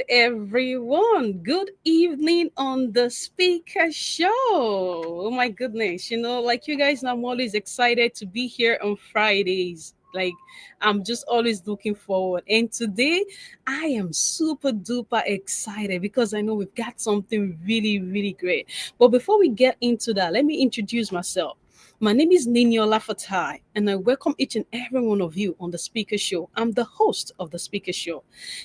everyone. Good evening on the speaker show. Oh my goodness. Like you guys know, I'm always excited to be here on Fridays. Like, I'm just always looking forward. And today, I am super duper excited because I know we've got something really, really great. But before we get into that, let me introduce myself. My name is Niniola Fatai, and I welcome each and every one of you on the Speaker Show. I'm the host of the Speaker Show.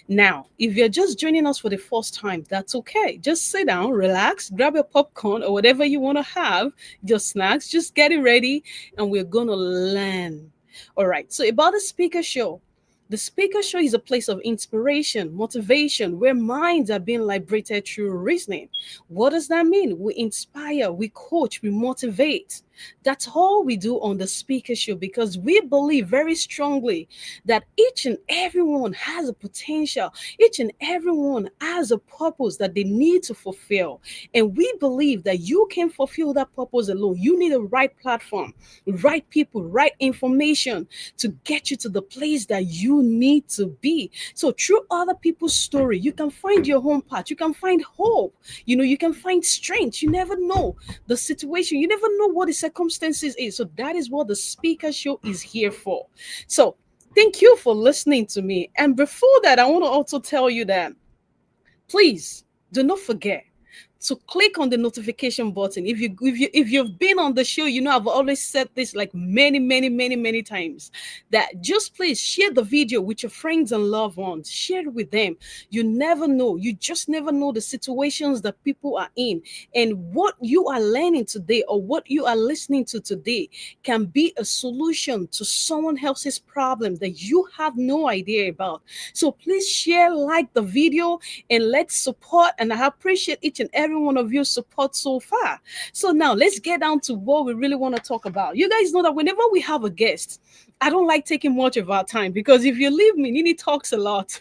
Now, if you're just joining us for the first time, that's okay. Just sit down, relax, grab your popcorn or whatever you want to have, your snacks, just get it ready, and we're going to learn. All right, so about the Speaker Show. The Speaker Show is a place of inspiration, motivation, where minds are being liberated through reasoning. What does that mean? We inspire, we coach, we motivate. That's all we do on the Speaker Show because we believe very strongly that each and everyone has a potential, each and everyone has a purpose that they need to fulfill. And we believe that you can fulfill that purpose alone. You need a right platform, right people, right information to get you to the place that you need to be. So through other people's story, you can find your home path, you can find hope, you can find strength. You never know the situation, you never know what the circumstances is. So that is what the Speaker Show is here for. So thank you for listening to me. And before that, I want to also tell you that please do not forget to click on the notification button. If you've been on the show, I've always said this like many times, that just please share the video with your friends and loved ones. Share it with them. You never know. You just never know the situations that people are in, and what you are learning today or what you are listening to today can be a solution to someone else's problem that you have no idea about. So please share, like the video, and let's support. And I appreciate each and every one of your support so far. So now let's get down to what we really want to talk about. You guys know that whenever we have a guest, I don't like taking much of our time because if you leave me, Nini talks a lot.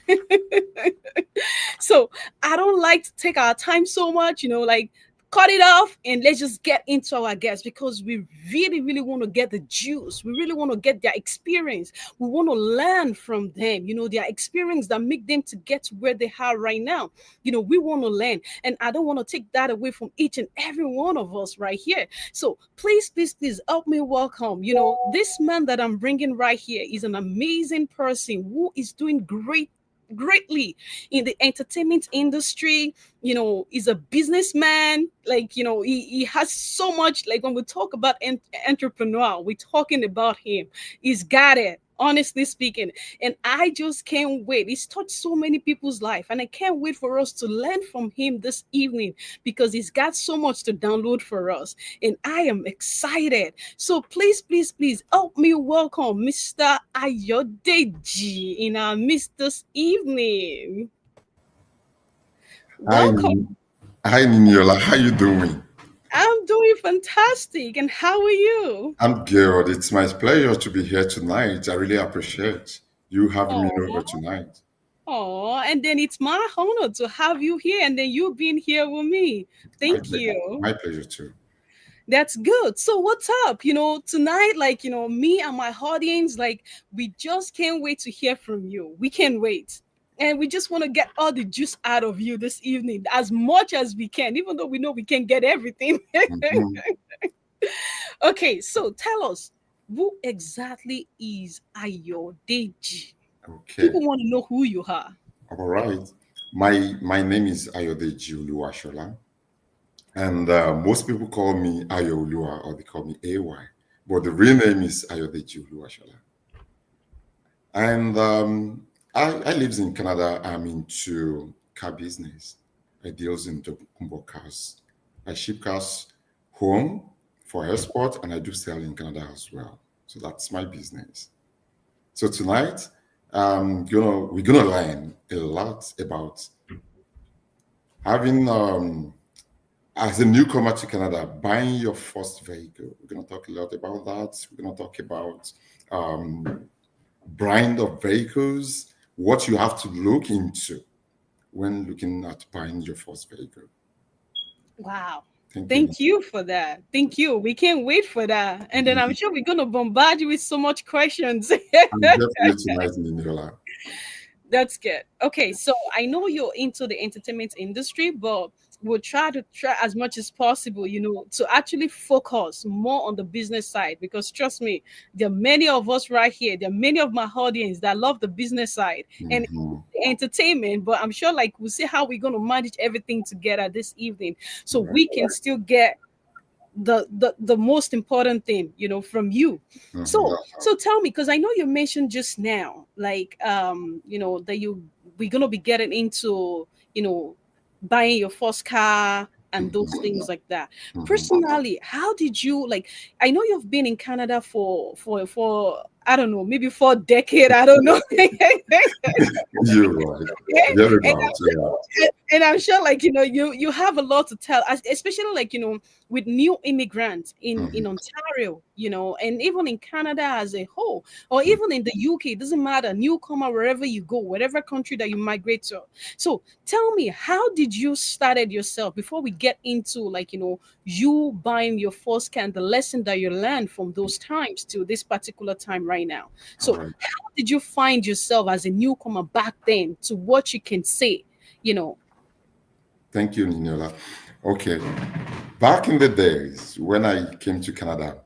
So I don't like to take our time so much, like cut it off and let's just get into our guests because we really want to get the juice. We really want to get their experience. We want to learn from them, their experience that make them to get to where they are right now. We want to learn, and I don't want to take that away from each and every one of us right here. So please help me welcome, this man that I'm bringing right here is an amazing person who is doing greatly in the entertainment industry. He's a businessman. Like, he has so much. Like, when we talk about entrepreneur, we're talking about him. He's got it, honestly speaking. And I just can't wait. He's touched so many people's life, and I can't wait for us to learn from him this evening because he's got so much to download for us, and I am excited. So please help me welcome Mr. Ayodeji in our midst this evening. Hi, Welcome. hi, Niniola. How you doing? I'm doing fantastic. And how are you? I'm good. It's my pleasure to be here tonight. I really appreciate you having me over Oh, tonight. and then it's my honor to have you here and then you being here with me. My, Thank ple- you. my pleasure too. That's good. So what's up? Tonight, like, me and my audience, like, we just can't wait to hear from you. We can't wait. And we just want to get all the juice out of you this evening as much as we can, even though we know we can't get everything. Mhm. Okay, so tell us, who exactly is Ayodeji? Okay. People want to know who you are. All right. My name is Ayodeji Oluwashola, and most people call me Ayo or they call me AY, but the real name is Ayodeji Oluwashola. And I lives in Canada. I'm into car business. I deals in Kumbo cars. I ship cars home for export, and I do sell in Canada as well. So that's my business. So tonight, we're gonna learn a lot about having as a newcomer to Canada, buying your first vehicle. We're gonna talk a lot about that. We're gonna talk about um, brand of vehicles, what you have to look into when looking at buying your first vehicle. Wow. Thank you. Thank you for that. Thank you. We can't wait for that. And then I'm sure we're going to bombard you with so much questions. I'm here for you tonight, Niniola. That's good. Okay, so I know you're into the entertainment industry, but we'll try as much as possible, to actually focus more on the business side because trust me, there are many of us right here. There are many of my audience that love the business side and Mhm. entertainment, but I'm sure like we'll see how we're gonna manage everything together this evening so Right. we can still get the most important thing from you. Mhm. So tell me, because I know you mentioned just now like that we're gonna be getting into buying your first car and those Mhm. things like that. Mhm. Personally, how did you like, I know you've been in Canada for I don't know, maybe for a decade, I don't know. You're right. and Thereabout, yeah. and I'm sure like you have a lot to tell, especially like with new immigrants in Mhm. Ontario, and even in Canada as a whole, or even in the UK. It doesn't matter, newcomer, wherever you go, whatever country that you migrate to. So tell me, how did you started yourself before we get into like you buying your first can, the lesson that you learned from those times to this particular time right now. All So right. how did you find yourself as a newcomer back then to what you can say, you know Thank you, Ninola. Okay. Back in the days when I came to Canada,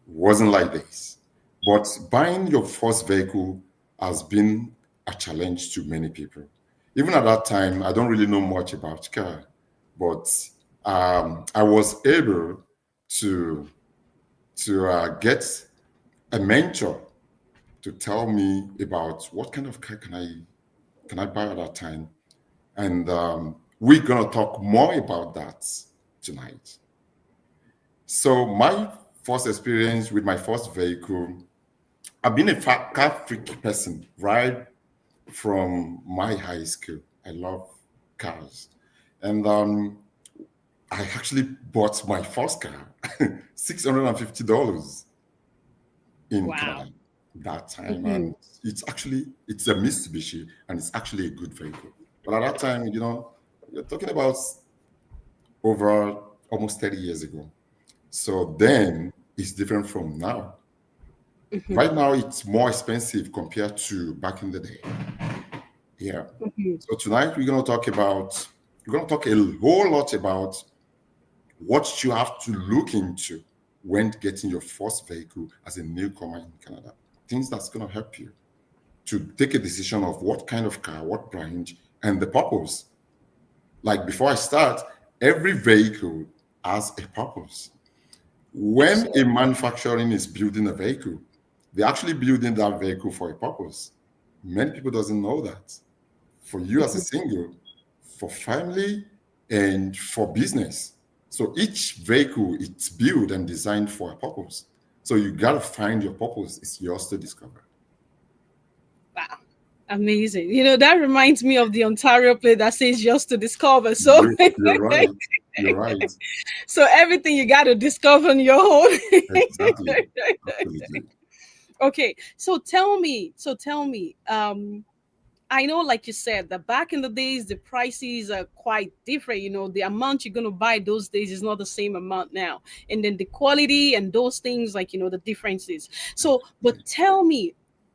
wasn't like this. But buying your first vehicle has been a challenge to many people. Even at that time, I don't really know much about car, but I was able to get a mentor to tell me about what kind of car can I buy at that time, and we're gonna talk more about that tonight. So my first experience with my first vehicle, I've been a car freak person right from my high school. I love cars, and I actually bought my first car, $650 in wow. Canada that time, Mhm. and it's a Mitsubishi, and it's actually a good vehicle. But at that time, you're talking about over almost 30 years ago. So then it's different from now. Mhm. Right now, it's more expensive compared to back in the day. Yeah. Mhm. So tonight we're going to talk a whole lot about what you have to look into when getting your first vehicle as a newcomer in Canada. Things that's going to help you to take a decision of what kind of car, what brand, and the purpose. Like before I start, every vehicle has a purpose. When a Absolutely. manufacturing is building a vehicle, they're actually building that vehicle for a purpose. Many people doesn't know that. For you as a Mhm. single, for family, and for business. So each vehicle it's built and designed for a purpose. So you gotta find your purpose. It's yours to discover. Wow. Amazing. That reminds me of the Ontario play that says just to discover. So You're right. You're right. so everything you got to discover on your own. Exactly. Absolutely. Okay. So tell me, I know, like you said, that back in the days, the prices are quite different. The amount you're going to buy those days is not the same amount now. And then the quality and those things, like, the differences. So, but tell me,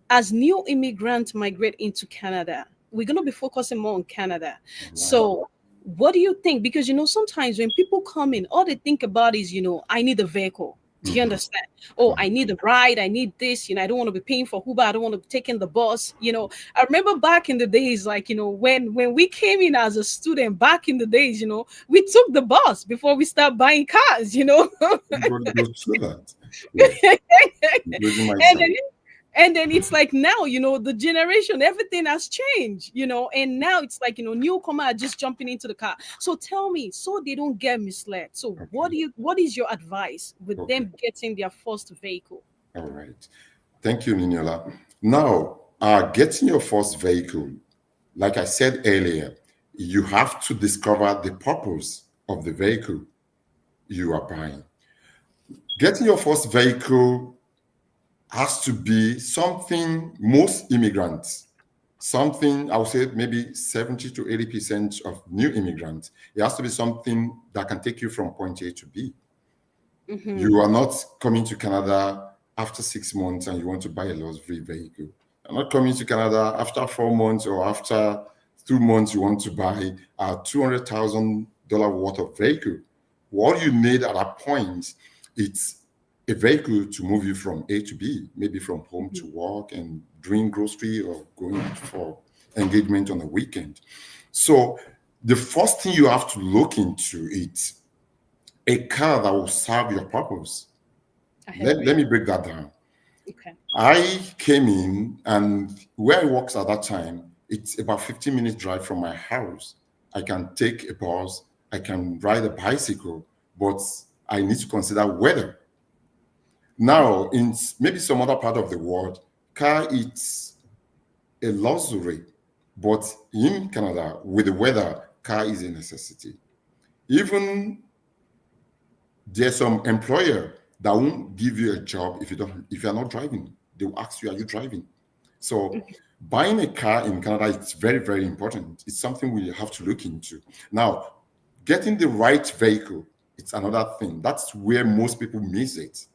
as new immigrants migrate into Canada, we're going to be focusing more on Canada. All right. So, what do you think? Because, sometimes when people come in, all they think about is, I need a vehicle. Do you Mhm. understand? Oh, I need a ride. I need this. I don't want to be paying for Uber. I don't want to be taking the bus. I remember back in the days, like, when we came in as a student back in the days, we took the bus before we start buying cars. Everybody goes through that. Yeah. Including and myself. then and then it's like now, the generation, everything has changed, and now it's like, newcomer are just jumping into the car. So tell me, so they don't get misled. So Okay. what is your advice with Okay. them getting their first vehicle? All right. Thank you, Niniola. Now, getting your first vehicle, like I said earlier, you have to discover the purpose of the vehicle you are buying. Getting your first vehicle has to be something most immigrants, something I would say maybe 70 to 80% of new immigrants, it has to be something that can take you from point A to B. Mm-hmm. You are not coming to Canada after 6 months and you want to buy a luxury vehicle. You're not coming to Canada after 4 months or after 2 months. You want to buy a $200,000 worth of vehicle. What you need at that point, it's a vehicle to move you from A to B, maybe from home to work and doing grocery or going for engagement on the weekend. So the first thing you have to look into is a car that will serve your purpose. I Let agree. me break that down. Okay. I came in, and where I worked at that time, it's about 15 minutes drive from my house. I can take a bus, I can ride a bicycle, but I need to consider weather. Now, in maybe some other part of the world, car is a luxury, but in Canada, with the weather, car is a necessity. Even there's some employer that won't give you a job if you're not driving. They will ask you, are you driving? So buying a car in Canada is very, very important. It's something we have to look into. Now, getting the right vehicle, it's another thing. That's where most people miss it.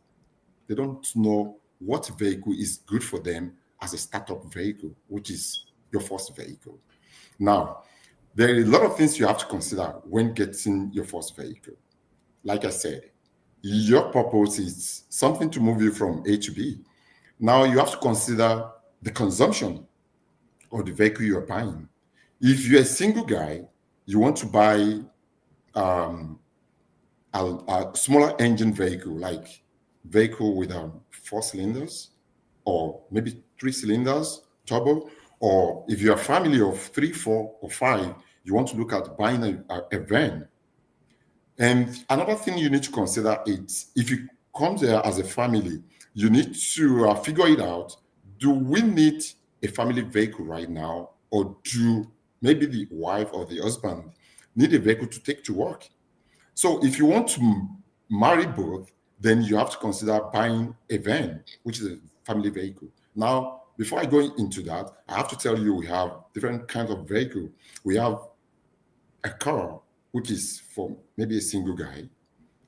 They don't know what vehicle is good for them as a startup vehicle, which is your first vehicle. Now, there are a lot of things you have to consider when getting your first vehicle. Like I said, your purpose is something to move you from A to B. Now you have to consider the consumption of the vehicle you're buying. If you're a single guy, you want to buy um, a smaller engine vehicle, like vehicle with 4 cylinders or maybe 3 cylinders turbo, or if you're a family of 3, 4, or 5, you want to look at buying a van. And another thing you need to consider is if you come there as a family, you need to figure it out. Do we need a family vehicle right now, or do maybe the wife or the husband need a vehicle to take to work? So if you want to marry both, then you have to consider buying a van, which is a family vehicle. Now, before I go into that, I have to tell you we have different kinds of vehicle. We have a car, which is for maybe a single guy.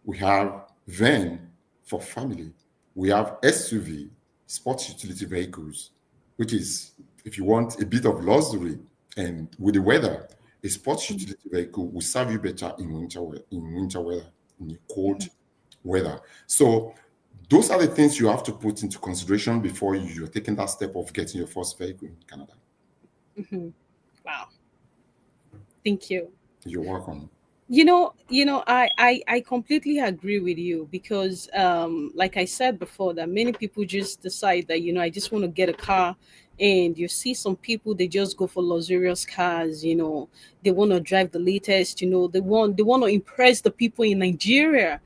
We have van for family. We have SUV, sports utility vehicles, which is if you want a bit of luxury and with the weather, a sports utility vehicle will serve you better in winter weather, in cold weather. So those are the things you have to put into consideration before you're taking that step of getting your first vehicle in Canada. Wow. Thank you. You're welcome. I completely agree with you because like I said before, that many people just decide that, I just want to get a car. And you see some people, they just go for luxurious cars. They want to drive the latest. They want to impress the people in Nigeria.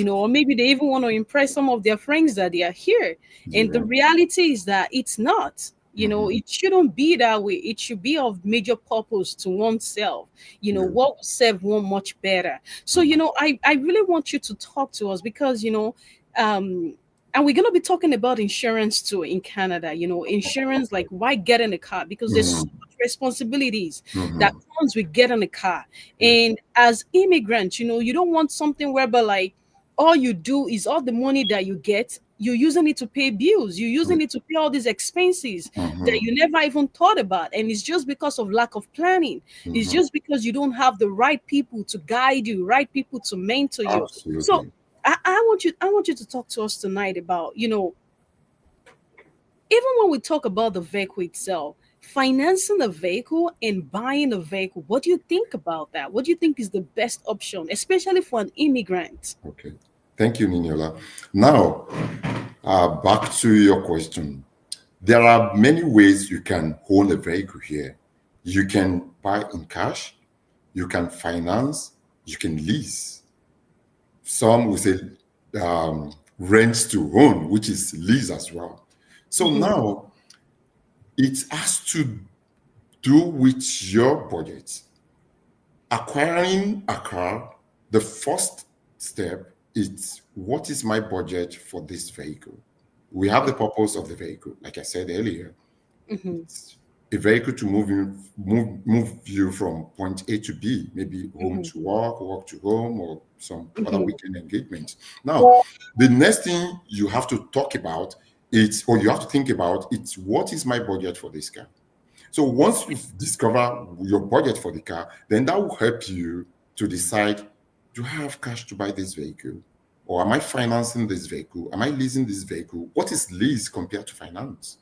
Or maybe they even want to impress some of their friends that they are here. You're And the right. reality is that it's not. Mhm. It shouldn't be that way. It should be of major purpose to oneself. Yeah. What will serve one much better. So, Mhm. I really want you to talk to us because, and we're going to be talking about insurance too in Canada. Insurance, like why get in a car? Because there's so Mhm. much responsibilities that Mhm. comes with getting a car. Yeah. And as immigrants, you don't want something whereby like all you do is all the money that you get, you're using it to pay bills, you're using it to pay all these expenses that Mhm. you never even thought about. And it's just because of lack of planning. It's Mhm. just because you don't have the right people to guide you, right people to mentor you. So Absolutely. I want you to talk to us tonight about, even when we talk about the vehicle itself, financing a vehicle and buying a vehicle, what do you think about that? What do you think is the best option, especially for an immigrant? Okay. Thank you, Niniola. Now, back to your question. There are many ways you can own a vehicle here. You can buy in cash, you can finance, you can lease. Some will say rent to own, which is lease as well. So Mhm, now it has to do with your budget. Acquiring a car, the first step is what is my budget for this vehicle? We have the purpose of the vehicle, like I said earlier. mhm, It's a vehicle to move you from point A to B, maybe home mhm, to work, work to home, or some other mhm, weekend engagement. Now, the next thing you have to talk about it's, or you have to think about, it's what is my budget for this car? So once you discover your budget for the car, then that will help you to decide, do I have cash to buy this vehicle? Or am I financing this vehicle? Am I leasing this vehicle? What is lease compared to finance?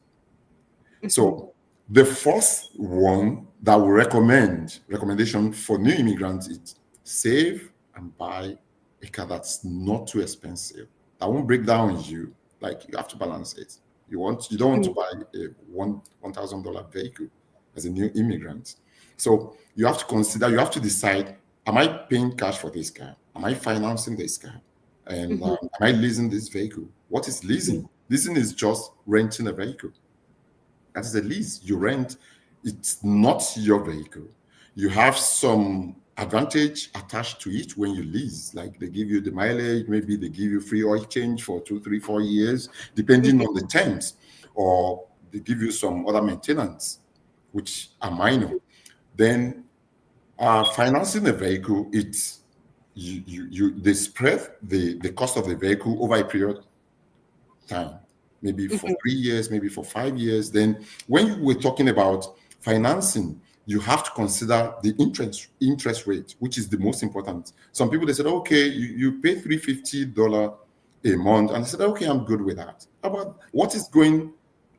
Mhm. So the first one that we recommendation for new immigrants is save and buy a car that's not too expensive. That won't break down on you. Like, you have to balance it. You don't want to Mhm. buy a $1,000 vehicle as a new immigrant. So you have to consider, you have to decide, am I paying cash for this car? Am I financing this car? And Mhm. am I leasing this vehicle? What is Mhm. leasing? Leasing is just renting a vehicle. That is a lease. You rent, it's not your vehicle. You have some advantage attached to it when you lease, like they give you the mileage, maybe they give you free oil change for 2, 3, 4 years, depending Mhm. on the terms, or they give you some other maintenance, which are minor. Then financing a vehicle, it's they spread the cost of the vehicle over a period time, maybe for Mhm. 3 years, maybe for 5 years. Then, when you were talking about financing, you have to consider the interest rate, which is the most important. Some people, they said, okay, you pay $350 a month, and they said, okay, I'm good with that. How about what is going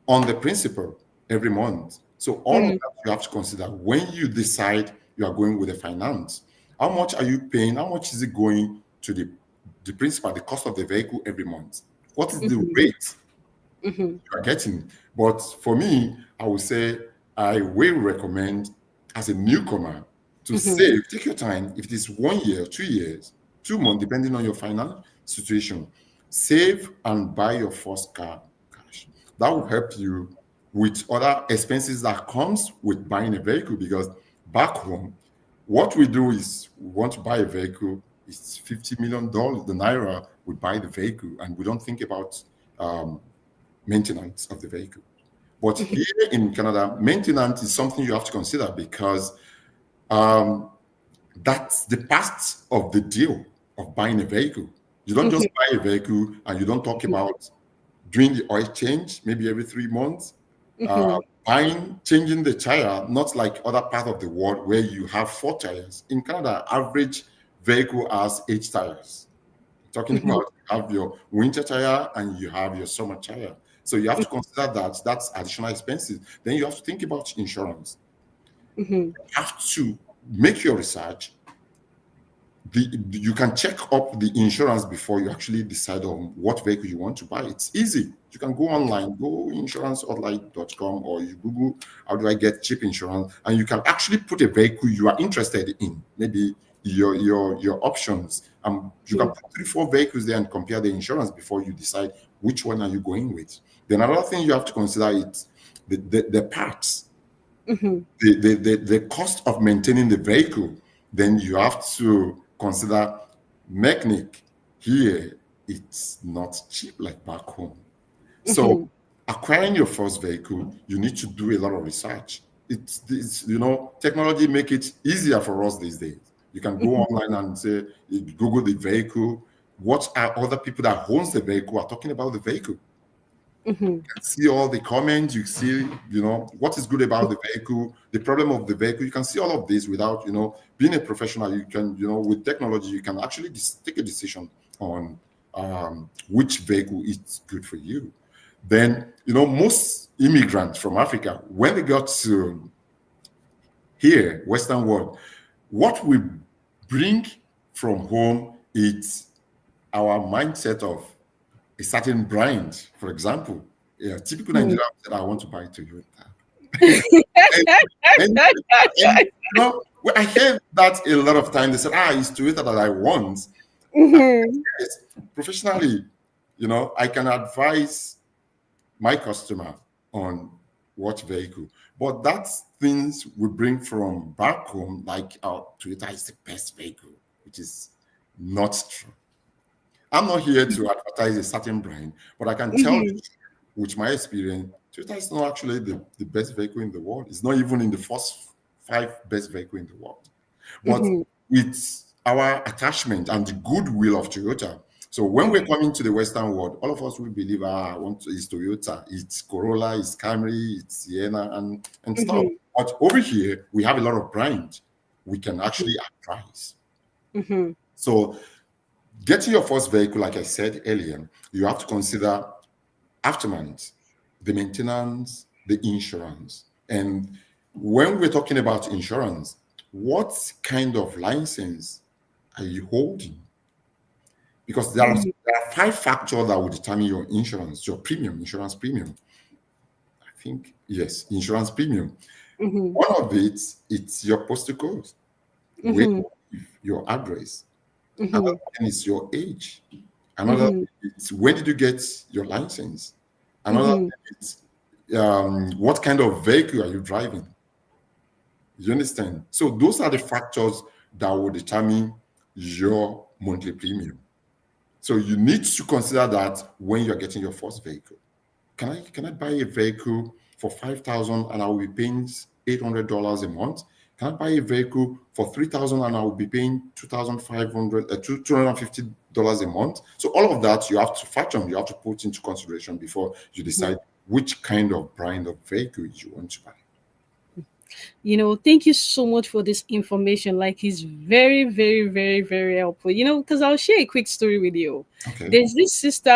on the principal every month? So all of Mhm. that you have to consider when you decide you are going with the finance. How much are you paying? How much is it going to the principal, the cost of the vehicle every month? What is the Mhm. rate Mhm. you are getting? But for me, I would say I will recommend, as a newcomer, to Mhm. save. Take your time. If it is 1 year, 2 years, 2 months, depending on your financial situation, save and buy your first car cash. That will help you with other expenses that comes with buying a vehicle, because back home, what we do is we want to buy a vehicle. It's $50 million. The naira, we buy the vehicle, and we don't think about um, maintenance of the vehicle. But Mhm. here in Canada, maintenance is something you have to consider, because um, that's the part of the deal of buying a vehicle. You don't just Mhm. buy a vehicle and you don't talk about doing the oil change maybe every 3 months, uh, Mhm. changing the tire, not like other part of the world where you have 4 tires. In Canada, average vehicle has 8 tires. Talking Mhm. about, you have your winter tire and you have your summer tire. So you have to consider that that's additional expenses. Then you have to think about insurance. Mhm. You have to make your research. You can check up the insurance before you actually decide on what vehicle you want to buy. It's easy. You can go online, go insuranceonline.com, or you Google how do I get cheap insurance, and you can actually put a vehicle you are interested in. Maybe your options. You can Mhm. put 3, 4 vehicles there and compare the insurance before you decide which one are you going with. Then another thing you have to consider is the parts, Mhm. the cost of maintaining the vehicle. Then you have to consider mechanic. Here, it's not cheap like back home. So Mhm. acquiring your first vehicle, you need to do a lot of research. It's technology make it easier for us these days. You can go Mhm. online and say, you Google the vehicle. What are other people that owns the vehicle are talking about the vehicle? Mhm. See all the comments, you see, what is good about the vehicle, the problem of the vehicle. You can see all of this without, being a professional. You can, with technology, you can actually take a decision on which vehicle is good for you. Then, most immigrants from Africa, when they got to here, Western world, what we bring from home is our mindset of a certain brand. For example, a typical Mhm. Nigerian said, I want to buy Toyota. and, and, well, I hear that a lot of times. They said, it's Toyota that I want. Mhm. Yes, professionally, I can advise my customer on what vehicle. But that's things we bring from back home, like our Toyota is the best vehicle, which is not true. I'm not here to advertise a certain brand, but I can tell you, Mhm. with my experience, Toyota is not actually the best vehicle in the world. It's not even in the first 5 best vehicle in the world. But Mhm. with our attachment and the goodwill of Toyota, So when we're coming to the Western world, all of us will believe, I want to, it's Toyota, it's Corolla, it's Camry, it's Sienna, and stuff. Mhm. But over here, we have a lot of brands we can actually advise. Mhm. So getting your first vehicle, like I said earlier, you have to consider aftermarket, the maintenance, the insurance. And when we're talking about insurance, what kind of license are you holding? Because Mhm. there are five factors that will determine your insurance, your premium, insurance premium. I think, yes, insurance premium. Mhm. One of it, it's your postal code, where Mhm. you live, your address. Mhm. Another thing is your age. Another Mhm. thing is when did you get your license? Another Mhm. thing is what kind of vehicle are you driving? You understand? So those are the factors that will determine your monthly premium. So you need to consider that when you're getting your first vehicle. Can I buy a vehicle for 5,000 and I will be paying $800 a month? Can I buy a vehicle for 3,000 and I will be paying 2,500 $250 a month? So all of that you have to factor in, you have to put into consideration before you Mhm. decide which kind of brand of vehicle you want to buy. Thank you so much for this information. Like, it's very, very, very, very helpful. Because I'll share a quick story with you. Okay. There's this sister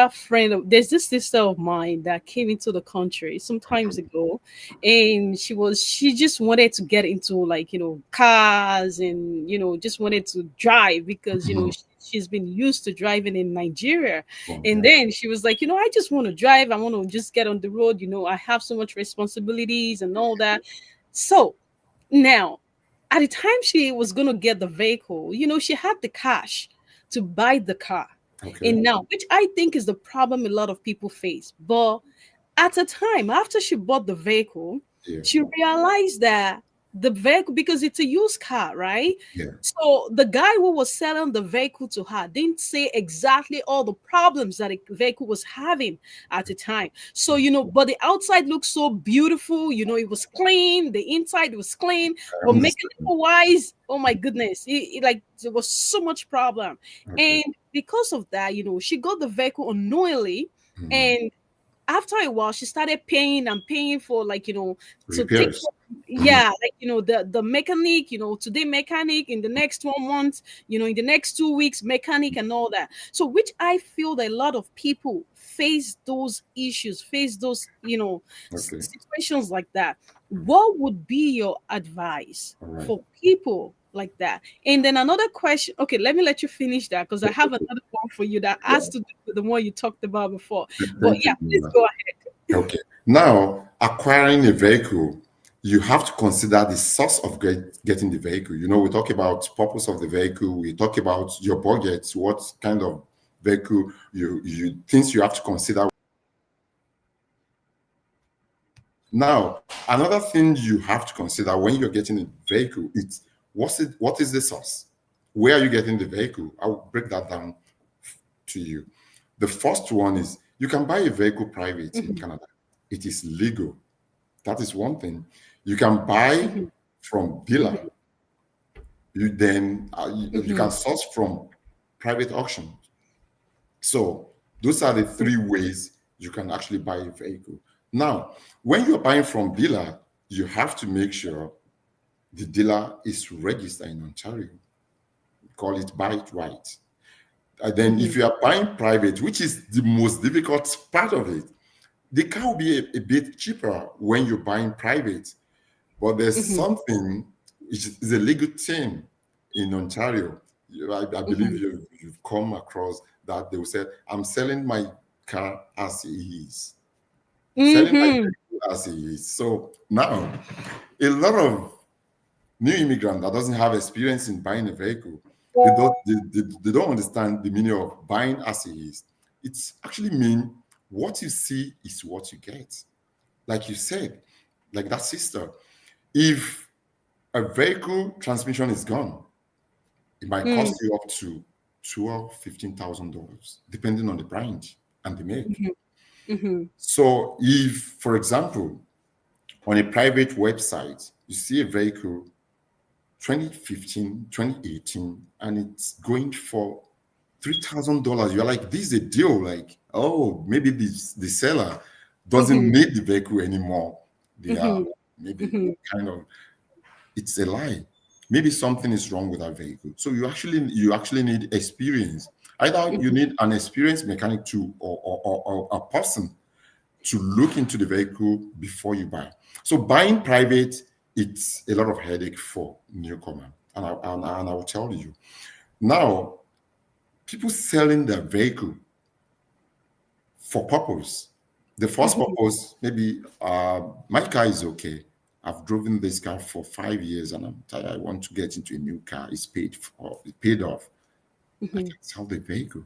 of mine that came into the country some Okay. times ago, and she just wanted to get into, like, cars, and just wanted to drive because Mhm. she's been used to driving in Nigeria. And Okay. then she was like, I just want to drive. I want to just get on the road. I have so much responsibilities and all that. So now, at the time she was going to get the vehicle, she had the cash to buy the car. Okay. And now, which I think is the problem a lot of people face. But at a time after she bought the vehicle, Yeah. she realized that the vehicle, because it's a used car, right? Yeah. So the guy who was selling the vehicle to her didn't say exactly all the problems that the vehicle was having at the time. So, but the outside looked so beautiful, it was clean, the inside was clean, I but understand. mechanical wise, oh my goodness, like there was so much problem. Okay. And because of that, she got the vehicle unknowingly. Mhm. And after a while she started paying and paying for, like, to take Repairs. Mhm. yeah, like, the mechanic, today mechanic, in the next 1 month, in the next 2 weeks mechanic, and all that. So which I feel that a lot of people face those issues, face those, Okay. situations like that. What would be your advice All right. for people like that? And then another question. Okay, let me let you finish that, because I have another one for you that has Yeah. to do with the one you talked about before. But Thank yeah, please you. go ahead. Okay. Now, acquiring a vehicle, you have to consider the source of getting the vehicle. We talk about purpose of the vehicle. We talk about your budget, what kind of vehicle you things you have to consider. Now, another thing you have to consider when you're getting a vehicle is what is the source? Where are you getting the vehicle? I'll break that down to you. The first one is you can buy a vehicle private in Mhm, Canada. It is legal. That is one thing. You can buy mhm, from dealer. mhm, You can mhm, source from private auction. So those are the three ways you can actually buy a vehicle. Now, when you're buying from dealer, you have to make sure the dealer is registered in Ontario. We call it buy it right. And then mhm, if you are buying private, which is the most difficult part of it, the car will be a bit cheaper when you're buying private. But there's mhm, something which is a legal thing in Ontario. I believe mhm, you've come across that they will say, I'm selling my car as it is. Selling my mhm, vehicle as it is. So now a lot of new immigrant that doesn't have experience in buying a vehicle, they don't understand the meaning of buying as it is. It's actually mean what you see is what you get. Like you said, like that sister. If a vehicle transmission is gone, it might mm, cost you up to $15,000, depending on the brand and the make. mhm, mhm, So, if, for example, on a private website, you see a vehicle 2015, 2018, and it's going for $3,000. You're like, this is a deal. Like, oh, maybe the seller doesn't Mhm. need the vehicle anymore. They are Mhm. maybe Mhm. kind of, it's a lie. Maybe something is wrong with that vehicle. So you actually need experience. Either you need an experienced mechanic to or a person to look into the vehicle before you buy. So buying private, it's a lot of headache for newcomer. And I will tell you. Now, people selling their vehicle for purpose. The first Mhm. purpose, maybe my car is okay. I've driven this car for 5 years and I'm tired. I want to get into a new car. It's paid off. I Mhm. can sell the vehicle.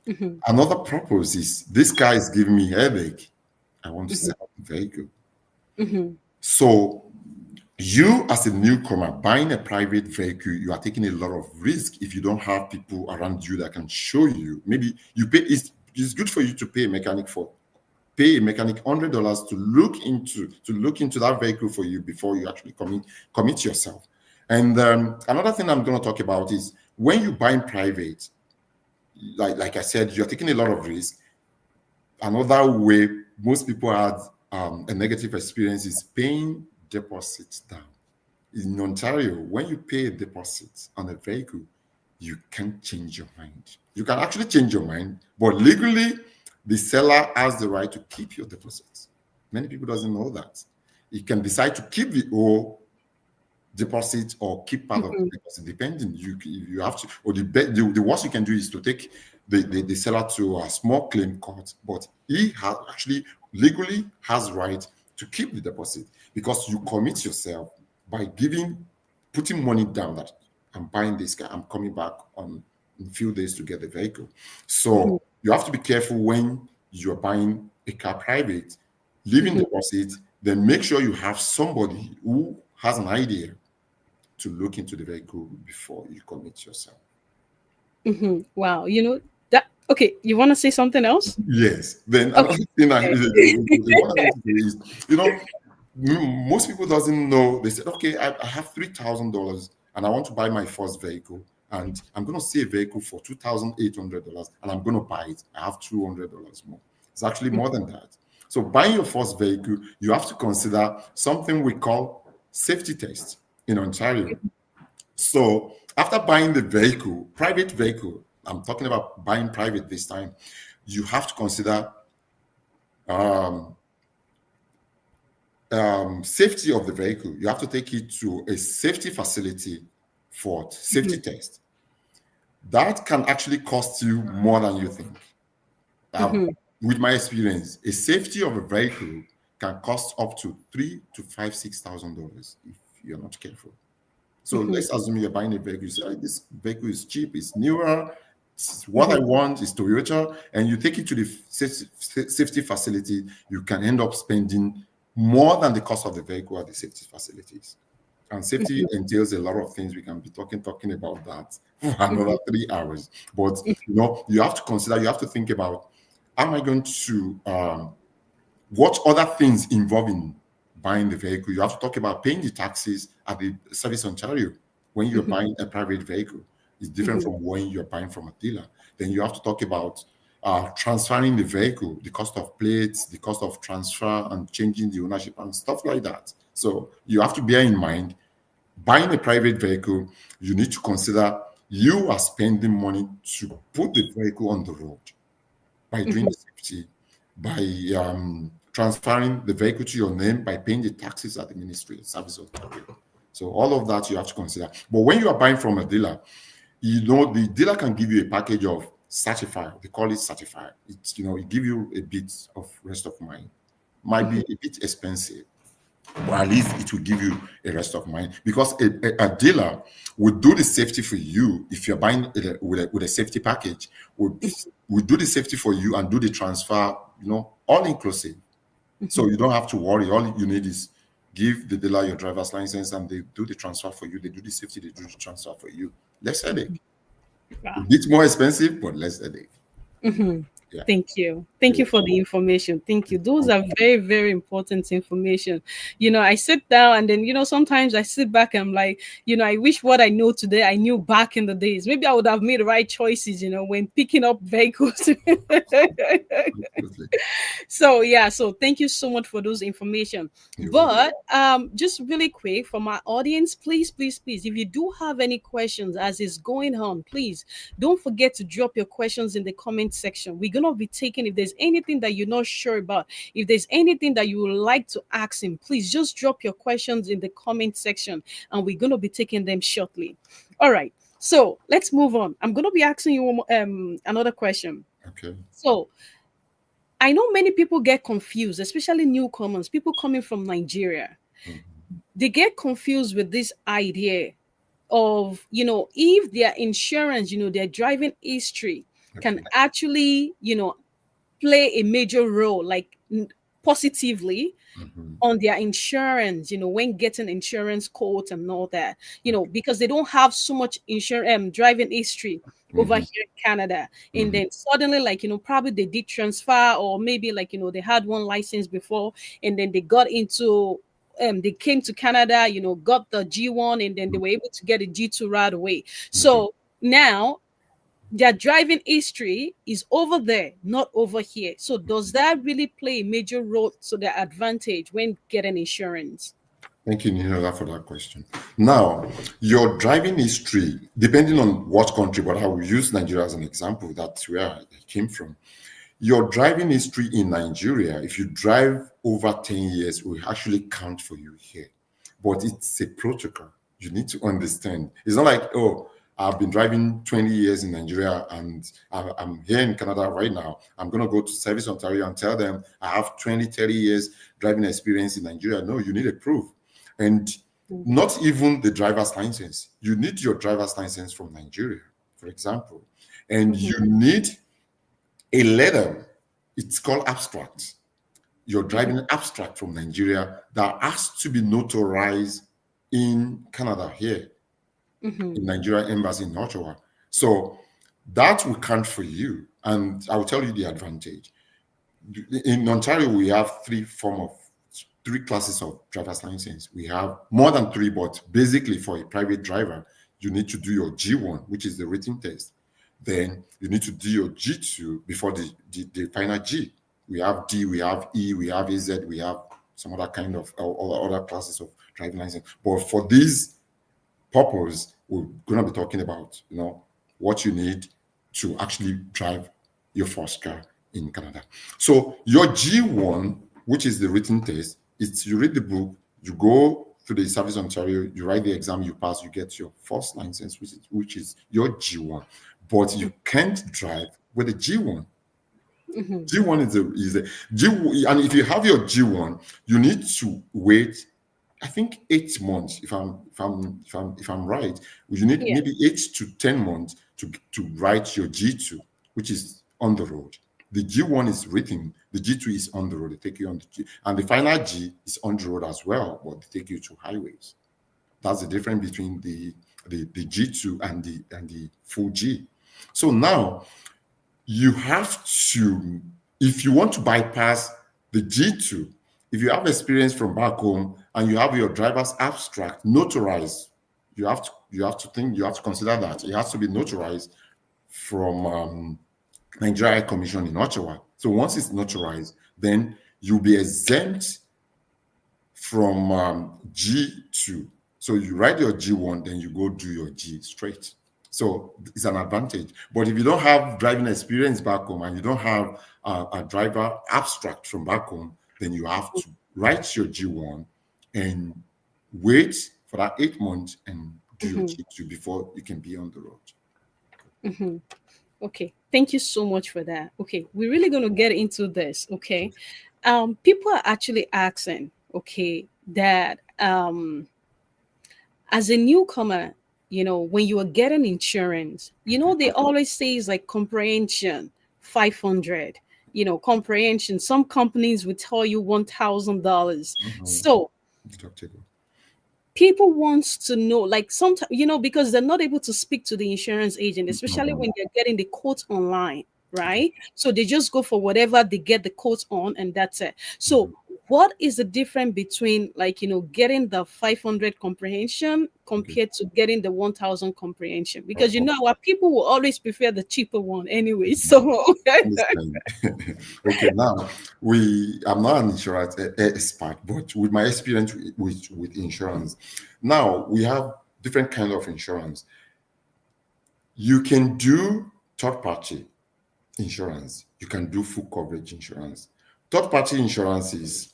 Mhm. Another purpose is this car is giving me headache. I want to Mhm. sell the vehicle. Mhm. So you as a newcomer buying a private vehicle, you are taking a lot of risk if you don't have people around you that can show you. Maybe you pay. It's good for you to pay a mechanic $100 to look into that vehicle for you before you actually commit yourself. And another thing I'm going to talk about is when you buy in private, like I said, you're taking a lot of risk. Another way most people had a negative experience is paying deposits down. In Ontario, when you pay a deposit on a vehicle, you can't change your mind. You can actually change your mind, but legally, the seller has the right to keep your deposits. Many people doesn't know that. He can decide to keep the whole deposit or keep part of Mhm. the deposit, depending. You have to, or the worst you can do is to take the seller to a small claim court, but he has actually legally has right to keep the deposit because you commit yourself by putting money down that I'm buying this car, I'm coming back on in a few days to get the vehicle. Mhm. So you have to be careful when you're buying a car private, leaving Mhm. deposit, then make sure you have somebody who has an idea to look into the vehicle before you commit yourself. Mhm. Wow. That. Okay. You want to say something else? Yes. Then another Okay. thing Okay. the one I want to say is, most people doesn't know. They said, okay, I have $3,000 and I want to buy my first vehicle, and I'm going to see a vehicle for $2,800 and I'm going to buy it. I have $200 more. It's actually more than that. So buying your first vehicle, you have to consider something we call safety test in Ontario. So after buying the vehicle, private vehicle, I'm talking about buying private this time, you have to consider um, safety of the vehicle. You have to take it to a safety facility for safety Mhm. test. That can actually cost you more than you think. Uh, Mhm. with my experience, a safety of a vehicle can cost up to $3,000 to $6,000 if you're not careful. So Mhm. let's assume you're buying a vehicle. You say, "Ah, this vehicle is cheap, it's newer, it's what I Mhm. want is Toyota," and you take it to the safety facility, you can end up spending more than the cost of the vehicle at the safety facilities. And safety Mhm. entails a lot of things. We can be talking about that for another Mhm. 3 hours. But you have to consider, you have to think about, am I going to what other things involved in buying the vehicle? You have to talk about paying the taxes at the Service Ontario when you're Mhm. buying a private vehicle. It's different Mhm. from when you're buying from a dealer. Then you have to talk about transferring the vehicle, the cost of plates, the cost of transfer and changing the ownership and stuff like that. So you have to bear in mind, buying a private vehicle, you need to consider you are spending money to put the vehicle on the road by doing the Mhm. safety, by transferring the vehicle to your name, by paying the taxes at the Ministry of Service of Ontario. So all of that you have to consider. But when you are buying from a dealer, the dealer can give you a package of certified. They call it certified. It give you a bit of rest of mind. Might be Mhm. a bit expensive, but at least it will give you a rest of mind because a dealer will do the safety for you if you're buying with a safety package. Would do the safety for you and do the transfer, all inclusive. So Mhm. you don't have to worry. All you need is give the dealer your driver's license and they do the transfer for you. They do the safety, they do the transfer for you. Less headache. A Wow. bit more expensive, but less headache. Mhm. Yeah, Thank you. Thank you're you for the information. Thank you. Those welcome. are very, very important information. I sit down and then, sometimes I sit back and I'm like, I wish what I know today I knew back in the days. Maybe I would have made the right choices, when picking up vehicles. Absolutely. So yeah, so thank you so much for those information. You're welcome. But just really quick for my audience, please, please, please, if you do have any questions as is going on, please don't forget to drop your questions in the comment section. We're gonna be taking, if there's anything that you're not sure about, if there's anything that you would like to ask him, please just drop your questions in the comment section and we're gonna be taking them shortly. All right, so let's move on. I'm gonna be asking you another question. Okay. So I know many people get confused, especially newcomers, people coming from Nigeria. Mhm. They get confused with this idea of, if their insurance, their driving history can Okay. actually, play a major role, like positively Mhm. on their insurance, when getting insurance quotes and all that, Okay. because they don't have so much insurance driving history over Mhm. here in Canada. And Mhm. then suddenly, like, probably they did transfer, or maybe like, they had one license before and then they got into they came to Canada, got the G1 and then they were able to get a G2 right away. Okay. So now their driving history is over there, not over here. So does that really play a major role to their advantage when getting insurance? Thank you, Ninola, for that question. Now, your driving history, depending on what country, but I will use Nigeria as an example. That's where I came from. Your driving history in Nigeria, if you drive over 10 years, will actually count for you here. But it's a protocol. You need to understand. It's not like, oh, I've been driving 20 years in Nigeria and I'm here in Canada right now. I'm going to go to Service Ontario and tell them I have 20, 30 years driving experience in Nigeria. No, you need a proof. And not even the driver's license. You need your driver's license from Nigeria, for example. And Mhm, you need a letter. It's called abstract. You're mhm, driving an abstract from Nigeria that has to be notarized in Canada here, mhm, in Nigeria Embassy in Ottawa. So that will count for you. And I will tell you the advantage. In Ontario, we have three classes of driver's license. We have more than three, but basically for a private driver, you need to do your G1, which is the written test. Then you need to do your G2 before the final G. We have D, we have E, we have AZ, we have some other kind of all other classes of driving license. But for these purpose, we're going to be talking about, what you need to actually drive your first car in Canada. So your G1, which is the written test, is you read the book, you go to the Service Ontario, you write the exam, you pass, you get your first license, which is your G1. But you can't drive with a G1. mhm. G1 is a G, and if you have your G1, you need to wait, I think 8 months, if I'm right. You need Yeah. maybe 8 to 10 months to write your G2, which is on the road. The G1 is written, the G2 is on the road. They take you on the G, and the final G is on the road as well, but they take you to highways. That's the difference between the G2 and the full G. So now you have to, if you want to bypass the G2, if you have experience from back home and you have your driver's abstract notarized, you have to consider that it has to be notarized from Nigeria High Commission in Ottawa. So once it's notarized, then you'll be exempt from G2. So you write your G1, then you go do your G straight. So it's an advantage. But if you don't have driving experience back home and you don't have a driver abstract from back home, then you have to write your G1 and wait for that 8 months and do your Mhm, G2 before you can be on the road. mhm. Okay, thank you so much for that. Okay, we're really going to get into this. Okay, people are actually asking, okay, that as a newcomer, when you are getting insurance, they always say it's like comprehension 500, comprehension. Some companies will tell you $1,000. Mhm. So Deductible. people wants to know, like, sometimes, because they're not able to speak to the insurance agent, especially Mhm. when they're getting the quote online. Okay. right? So they just go for whatever they get the quote on, and that's it. So Mhm. what is the difference between, like, getting the 500 comprehension Okay. compared to getting the 1000 comprehension? Because Oh, our people will always prefer the cheaper one anyway. So understand. Okay, now I'm not an insurance expert, but with my experience with insurance, now we have different kind of insurance. You can do third party insurance. You can do full coverage insurance. Third party insurance is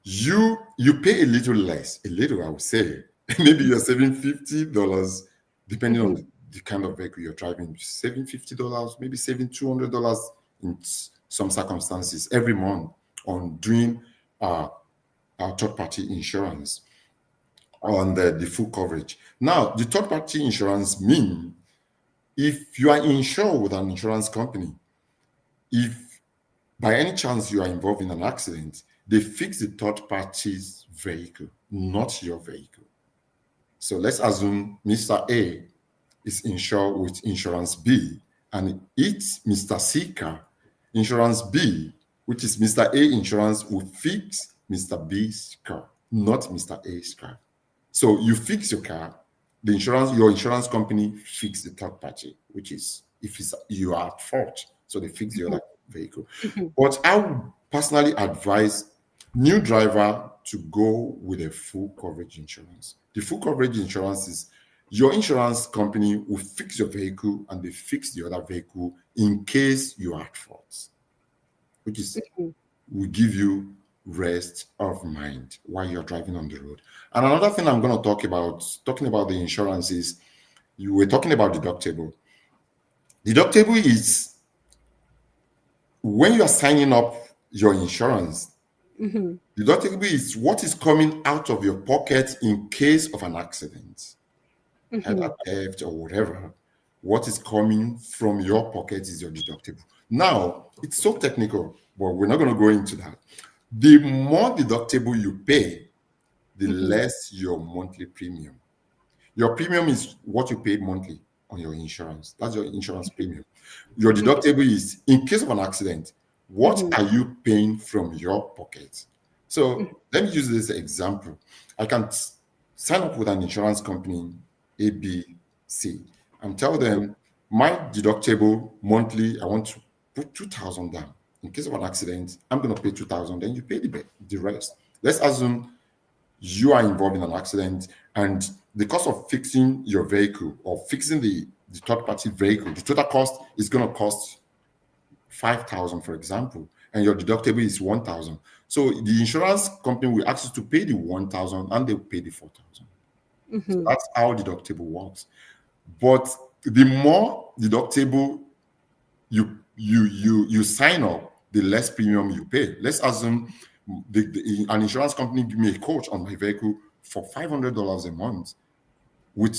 you pay a little less, a little I would say. Maybe you're saving $50, depending on Mhm, the kind of vehicle you're driving. Saving $50, maybe saving $200 in some circumstances every month on doing uh, third party insurance on the full coverage. Now, the third party insurance mean if you are insured with an insurance company, if by any chance you are involved in an accident, they fix the third party's vehicle, not your vehicle. So let's assume Mr. A is insured with insurance B, and it's Mr. C car. Insurance B, which is Mr. A insurance, will fix Mr. B's car, not Mr. A's car. So you fix your car, your insurance company fix the third party, which is if it's you are at fault. So they fix the mhm, other vehicle. mhm, But I would personally advise new driver to go with a full coverage insurance. The full coverage insurance is your insurance company will fix your vehicle and they fix the other vehicle in case you are at fault, which is mhm, will give you rest of mind while you're driving on the road. And another thing I'm going to talking about the insurance is you were talking about deductible. Deductible is when you are signing up your insurance, mhm, deductible is what is coming out of your pocket in case of an accident, either mhm, theft or whatever. What is coming from your pocket is your deductible. Now, it's so technical, but we're not going to go into that. The more deductible you pay, the mhm, less your monthly premium. Your premium is what you pay monthly on your insurance. That's your insurance premium. Your mhm, deductible is in case of an accident, what mhm, are you paying from your pocket? So let me use this example. I can sign up with an insurance company, ABC, and tell mhm, them my deductible monthly, I want to put 2,000 down. In case of an accident, I'm going to pay 2,000, then you pay the rest. Let's assume you are involved in an accident and the cost of fixing your vehicle or fixing the third party vehicle, the total cost is going to cost 5,000, for example, and your deductible is 1,000. So the insurance company will ask you to pay the 1,000 and they'll pay the 4,000. So mhm, that's how deductible works. But the more deductible you sign up, the less premium you pay. Let's assume an insurance company give me a quote on my vehicle for $500 a month with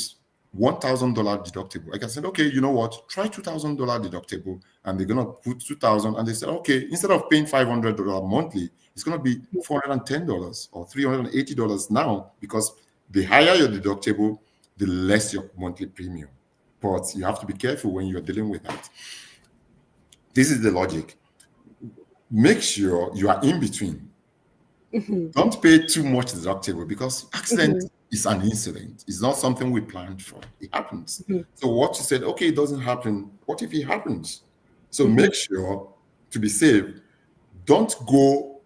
$1,000 deductible. I can say, okay, you know what? Try $2,000 deductible, and they're gonna put 2,000, and they said, okay, instead of paying $500 monthly, it's gonna be $410 or $380 now because the higher your deductible, the less your monthly premium. But you have to be careful when you're dealing with that. This is the logic. Make sure you are in between. mhm, Don't pay too much deductible because accident mhm, is an incident. It's not something we planned for. It happens. mhm, So what you said, okay, it doesn't happen. What if it happens? So mhm, make sure to be safe, don't go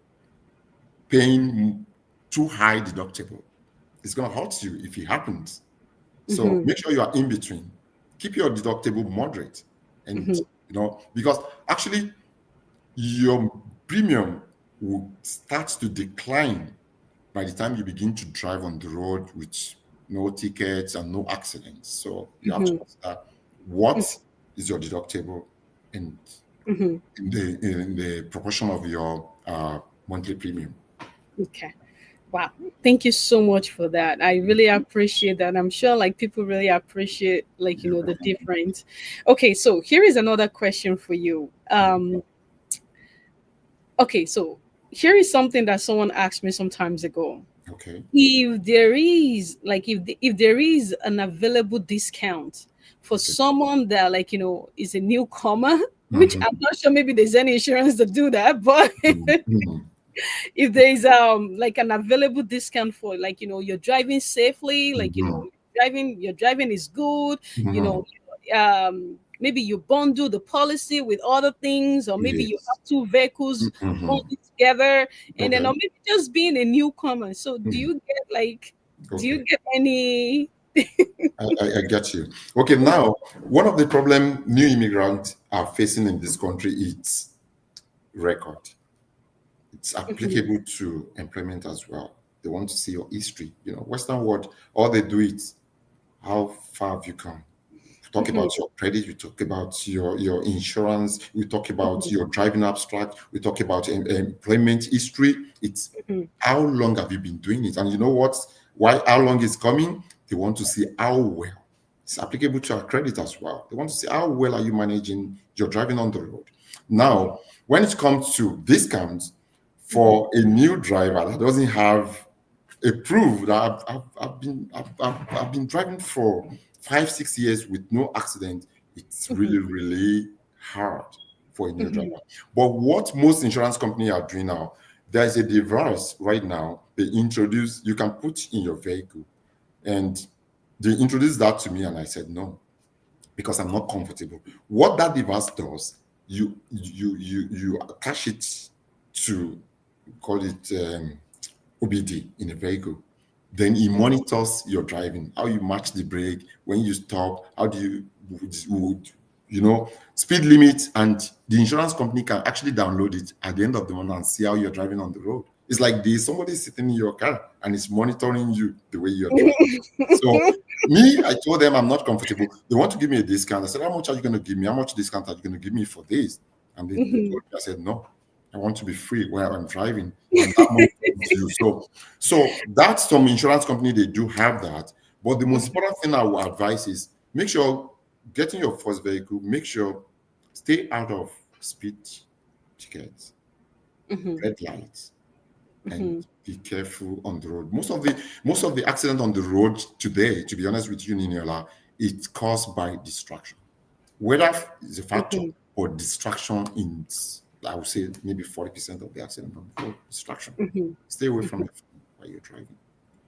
paying too high deductible. It's gonna hurt you if it happens. So mhm, make sure you are in between. Keep your deductible moderate. And mhm, because actually your premium will start to decline by the time you begin to drive on the road with no tickets and no accidents. So you have to mhm, consider what is your deductible and mhm. in the proportion of your monthly premium. Okay. Wow. Thank you so much for that. I really appreciate that. I'm sure like people really appreciate, like, You're the welcome. difference. Okay, so here is another question for you. Okay, so here is something that someone asked me some times ago. Okay. If there is like if there is an available discount for Okay. someone that, like, is a newcomer, which I'm not sure maybe there's any insurance to do that, but Mhm. if there is like an available discount for, like, you're driving safely, like, Mhm. your driving is good, you Mhm. know maybe you bundle the policy with other things, or maybe you Yes. have two vehicles Mhm. bundled together, and then, Okay. or maybe just being a newcomer. So Mhm. do you Okay. get any? I get you. Okay, now one of the problem new immigrants are facing in this country is record. It's Mhm, applicable to employment as well. They want to see your history. Western world, all they do is how far have you come? We talk mhm, about your credit, we talk about your insurance, we talk about mhm, your driving abstract, we talk about employment history. It's mhm, how long have you been doing it? And you know what? Why how long is coming? They want to see how well. It's applicable to our credit as well. They want to see how well are you managing your driving on the road. Now, when it comes to discounts mhm, for a new driver that doesn't have a proof that I've been driving for 5 6 years with no accident, it's mhm, really really hard for a new driver. mhm, But what most insurance companies are doing now, there's a device right now they introduce you can put in your vehicle, and they introduced that to me and I said no because I'm not comfortable. What that device does, you attach it to, call it OBD in a vehicle. Then he monitors your driving, how you match the brake, when you stop, how do speed limit, and the insurance company can actually download it at the end of the month and see how you're driving on the road. It's like there's somebody sitting in your car and it's monitoring you the way you're driving. So me, I told them I'm not comfortable. They want to give me a discount. I said, how much are you going to give me? How much discount are you going to give me for this? And they mhm, told me, I said, no, I want to be free where I'm driving. And that money comes to you. So that's some insurance company, they do have that. But the most important thing I would advise is make sure getting your first vehicle, make sure stay out of speed tickets, mhm, red lights, and mhm, be careful on the road. Most of the accident on the road today, to be honest with you, Niniola, it's caused by distraction. Whether it's a factor mhm, or distraction in, I would say maybe 40% of the accident on the road, distraction. mhm, Stay away from mhm, your phone while you're driving.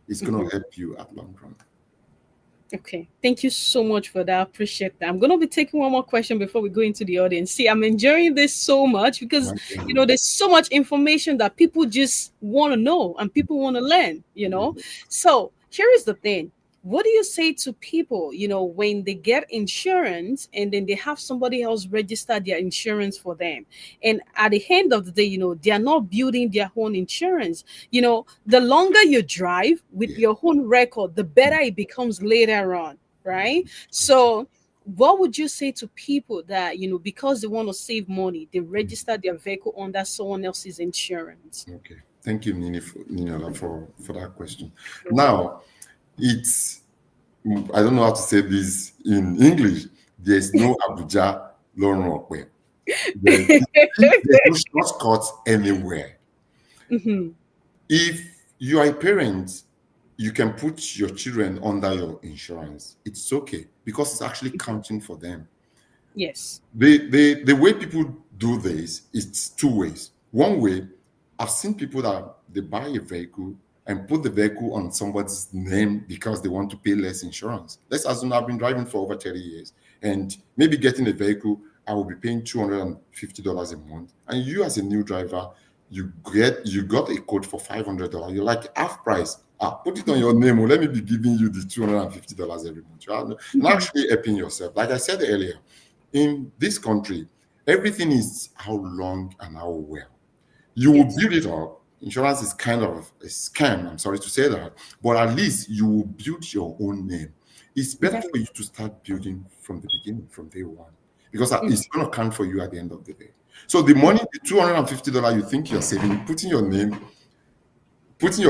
It's gonna mhm. help you at long run. Okay, thank you so much for that. Appreciate that. I'm gonna be taking one more question before we go into the audience. See, I'm enjoying this so much because, My friend. there's so much information that people just want to know and people want to learn. So here is the thing. What do you say to people, when they get insurance and then they have somebody else register their insurance for them? And at the end of the day, they are not building their own insurance. The longer you drive with Yeah. your own record, the better it becomes later on, right? So, what would you say to people that, because they want to save money, they register their vehicle under someone else's insurance? Okay. Thank you, Ninola, for that question. Now, it's I don't know how to say this in English. There's no Abuja long Rockway. There's no shortcuts anywhere. Hmm. If you are a parent, you can put your children under your insurance. It's okay because it's actually counting for them. Yes. The way people do this is two ways. One way, I've seen people that they buy a vehicle and put the vehicle on somebody's name because they want to pay less insurance. Let's assume I've been driving for over 30 years and maybe getting a vehicle, I will be paying $250 a month. And you as a new driver, you got a quote for $500. You're like half price. Put it on your name. Let me be giving you the $250 every month. And Hmm. actually helping yourself. Like I said earlier, in this country, everything is how long and how well. You will Yes. build it up. Insurance is kind of a scam. I'm sorry to say that, but at least you will build your own name. It's better for you to start building from the beginning, from day one, because it's going to count for you at the end of the day. So the money, the $250 you think you're saving, putting your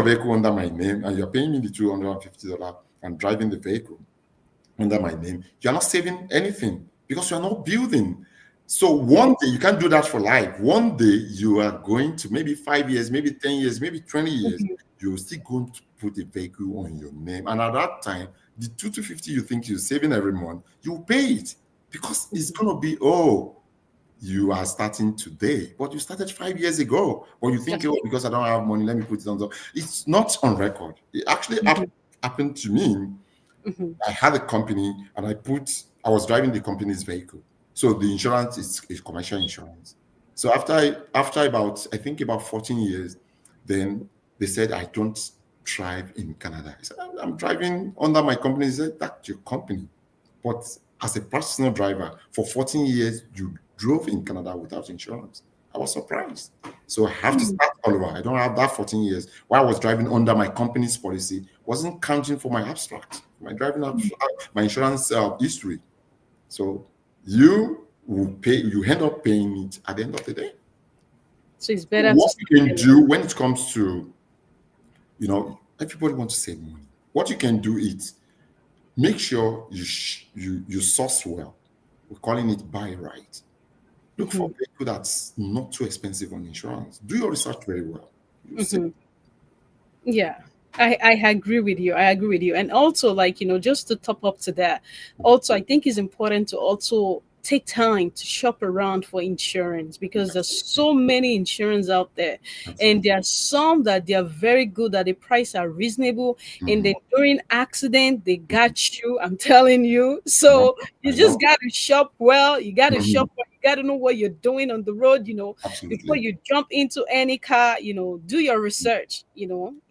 vehicle under my name, and you're paying me the $250 and driving the vehicle under my name, you're not saving anything because you're not building. So one Yes. day you can't do that for life. One day you are going to, maybe 5 years, maybe 10 years, maybe 20 years, Mhm. you're still going to put a vehicle on your name. And at that time, the 2 to 50 you think you're saving every month, you pay it because it's gonna be, oh, you are starting today, but you started 5 years ago. But you think, That's oh, true. because I don't have money, let me put it on. It's not on record. It actually Mhm, happened to me. mhm, I had a company and I was driving the company's vehicle. So the insurance is commercial insurance. So after about, I think about 14 years, then they said I don't drive in Canada. I said, I'm driving under my company. They said, that's your company. But as a personal driver for 14 years, you drove in Canada without insurance. I was surprised. So I have to mm. start all over. I don't have that 14 years. While I was driving under my company's policy, wasn't counting for my abstract, my my insurance history. So you will pay, you end up paying it at the end of the day. So it's So better to what start you can early. do when it comes to, everybody wants to save money. What you can do is make sure you source well. We're calling it buy right. Look for Mhm, a vehicle that's not too expensive on insurance. Do your research very well. You see. mhm. Yeah, I agree with you. I agree with you. And also, like, just to top up to that, also, I think it's important to also take time to shop around for insurance because there's so many insurance out there. And Absolutely. there are some that they are very good, that the price are reasonable. And Mhm. then during accident, they got you. I'm telling you. Yeah, So you I know. just got to shop well. You got to Mhm. shop well. You got to know what you're doing on the road, before Absolutely. you jump into any car, do your research,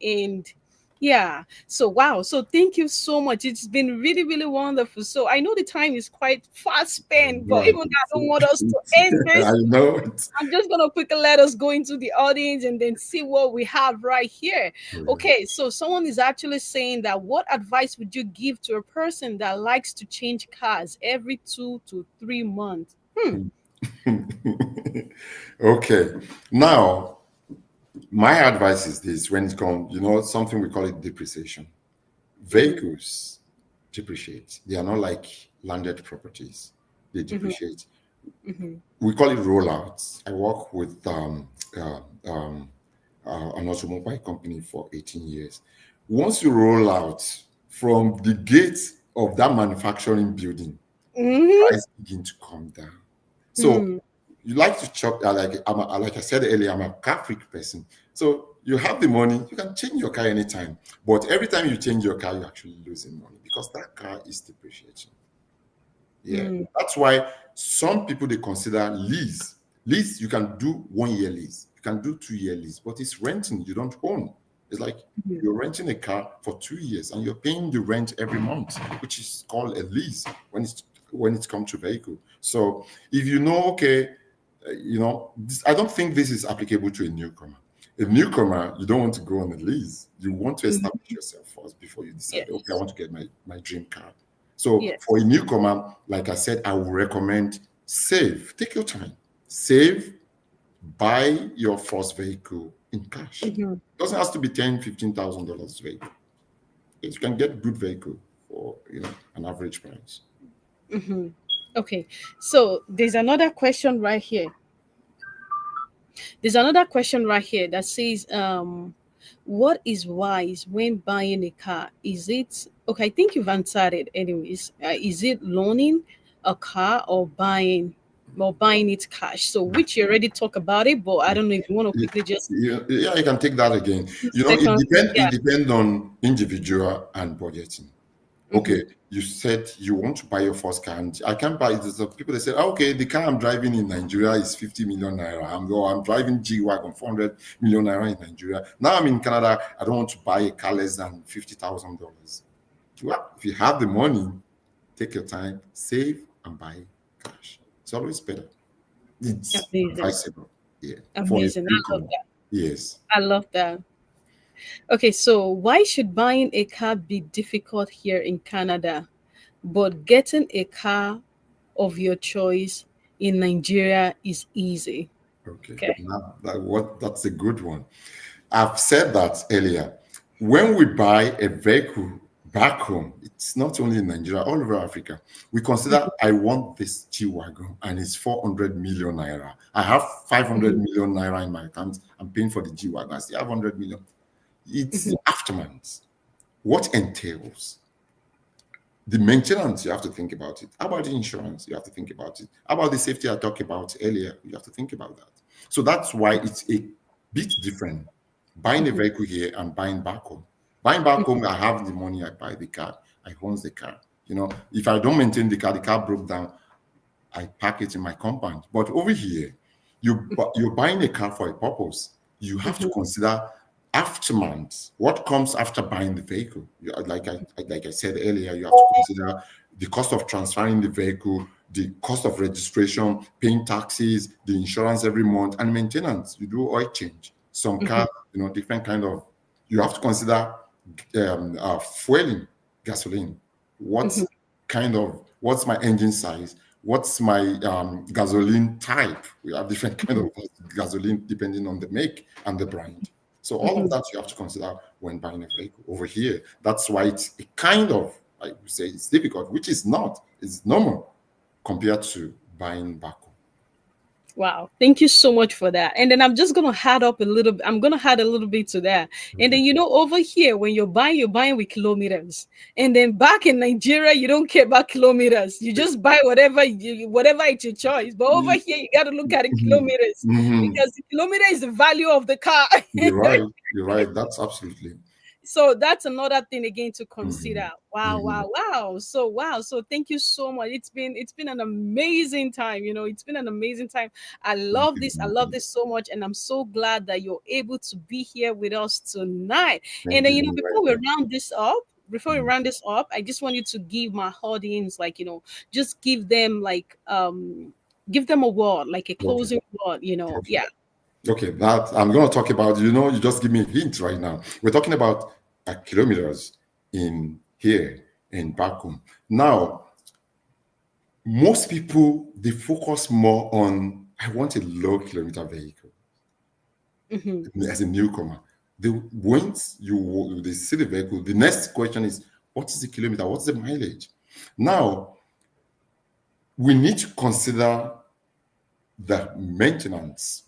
and yeah. So wow. So thank you so much. It's been really, really wonderful. So I know the time is quite fast I spent, but know even though I don't want us to end I this, know it. I'm just gonna quickly let us go into the audience and then see what we have right here. Oh, yeah. Okay, so someone is actually saying that what advice would you give to a person that likes to change cars every 2 to 3 months? Okay. Now, my advice is this: when it comes, something we call it depreciation. Mm-hmm, Vehicles depreciate. They are not like landed properties. They mm-hmm, depreciate. mm-hmm, We call it rollouts. I work with uh, um, an automobile company for 18 years. Once you roll out from the gate of that manufacturing building, mm-hmm, price begin to come down. So mm-hmm. you like to chop, like I said earlier, I'm a car freak person. So you have the money, you can change your car anytime. But every time you change your car, you're actually losing money because that car is depreciating. Yeah, Mm-hmm. that's why some people they consider lease. Lease, you can do 1 year lease, you can do 2 year lease, but it's renting, you don't own. It's like you're renting a car for 2 years and you're paying the rent every month, which is called a lease when it comes to vehicle. So if you know, okay, I don't think this is applicable to a newcomer. A newcomer, you don't want to go on a lease. You want to Mhm. establish yourself first before you decide, okay, I Yes. want to get my dream car. So for a Yes. newcomer, like I said, I would recommend save. Take your time. Save, buy your first vehicle in cash. Mhm. Doesn't have to be $10,000, $15,000 vehicle. You can get good vehicle for an average price. Mhm. Okay. So there's another question right here that says, what is wise when buying a car? Is it okay? I think you've answered it anyways. Is it loaning a car or buying it cash? So which you already talked about it, but I don't know if you want to Yeah, quickly just yeah, you can take that again. 2 seconds. It Yeah. depends on individual and budgeting. Okay, Mm-hmm. you said you want to buy your first car, and I can't buy it. There's some people that say, "Oh, okay, the car I'm driving in Nigeria is 50 million naira. I'm driving G Wagon 400 million naira in Nigeria. Now I'm in Canada. I don't want to buy a car less than $50,000. Well, if you have the money, take your time, save and buy cash. It's always better. It's Amazing. advisable. Yeah, for a Amazing. I love newcomer. that. Yes. I love that. Okay, so why should buying a car be difficult here in Canada, but getting a car of your choice in Nigeria is easy? Okay. Okay. Now that's a good one. I've said that earlier. When we buy a vehicle back home, it's not only in Nigeria, all over Africa, we consider I want this G Wagon and it's 400 million naira. I have 500 Mhm, million naira in my account. I'm paying for the G Wagon. I still have 100 million. It's mhm. the aftermath. What entails? The maintenance, you have to think about it. How about the insurance? You have to think about it. How about the safety I talked about earlier? You have to think about that. So that's why it's a bit different buying a Mhm. vehicle here and buying back home. Buying back home, I have the money, I buy the car, I own the car. If I don't maintain the car broke down, I park it in my compound. But over here, you're buying a car for a purpose. You have to Mhm. consider aftermath. What comes after buying the vehicle? Like I said earlier, you have to consider the cost of transferring the vehicle, the cost of registration, paying taxes, the insurance every month, and maintenance. You do oil change. Some Mhm. cars, different kind of. You have to consider fueling, gasoline. Mhm. What's my engine size? What's my gasoline type? We have different kind of gasoline depending on the make and the brand. So all of Mhm. that you have to consider when buying a vehicle over here. That's why it's a kind of, I would say, it's difficult, which is not. It's normal compared to buying back home. Wow. Thank you so much for that. And then I'm just going to add up a little I'm going to add a little bit to that. And Okay. then, over here, when you're buying with kilometers. And then back in Nigeria, you don't care about kilometers. You just buy whatever it's your choice. But over here, you got to look at the Mhm. kilometers Mhm. because the kilometer is the value of the car. You're right. You're right. That's absolutely. So that's another thing again to consider. Mhm. Wow, Mhm. wow, wow. So wow. So thank you so much. It's been an amazing time. It's been an amazing time. I Thank love you. this. I Thank love you. this so much. And I'm so glad that you're able to be here with us tonight. And Thank then, you. You're before right. we round this up, Mhm. I just want you to give my audience, like, just give them a word, like a Okay. closing word. Okay. Yeah. Okay, that I'm going to talk about, you just give me a hint right now. We're talking about kilometers in here in back home. Now, most people, they focus more on, I want a low kilometer vehicle Hmm. as a newcomer. Once they see the vehicle, the next question is, what is the kilometer? What's the mileage? Now, we need to consider the maintenance,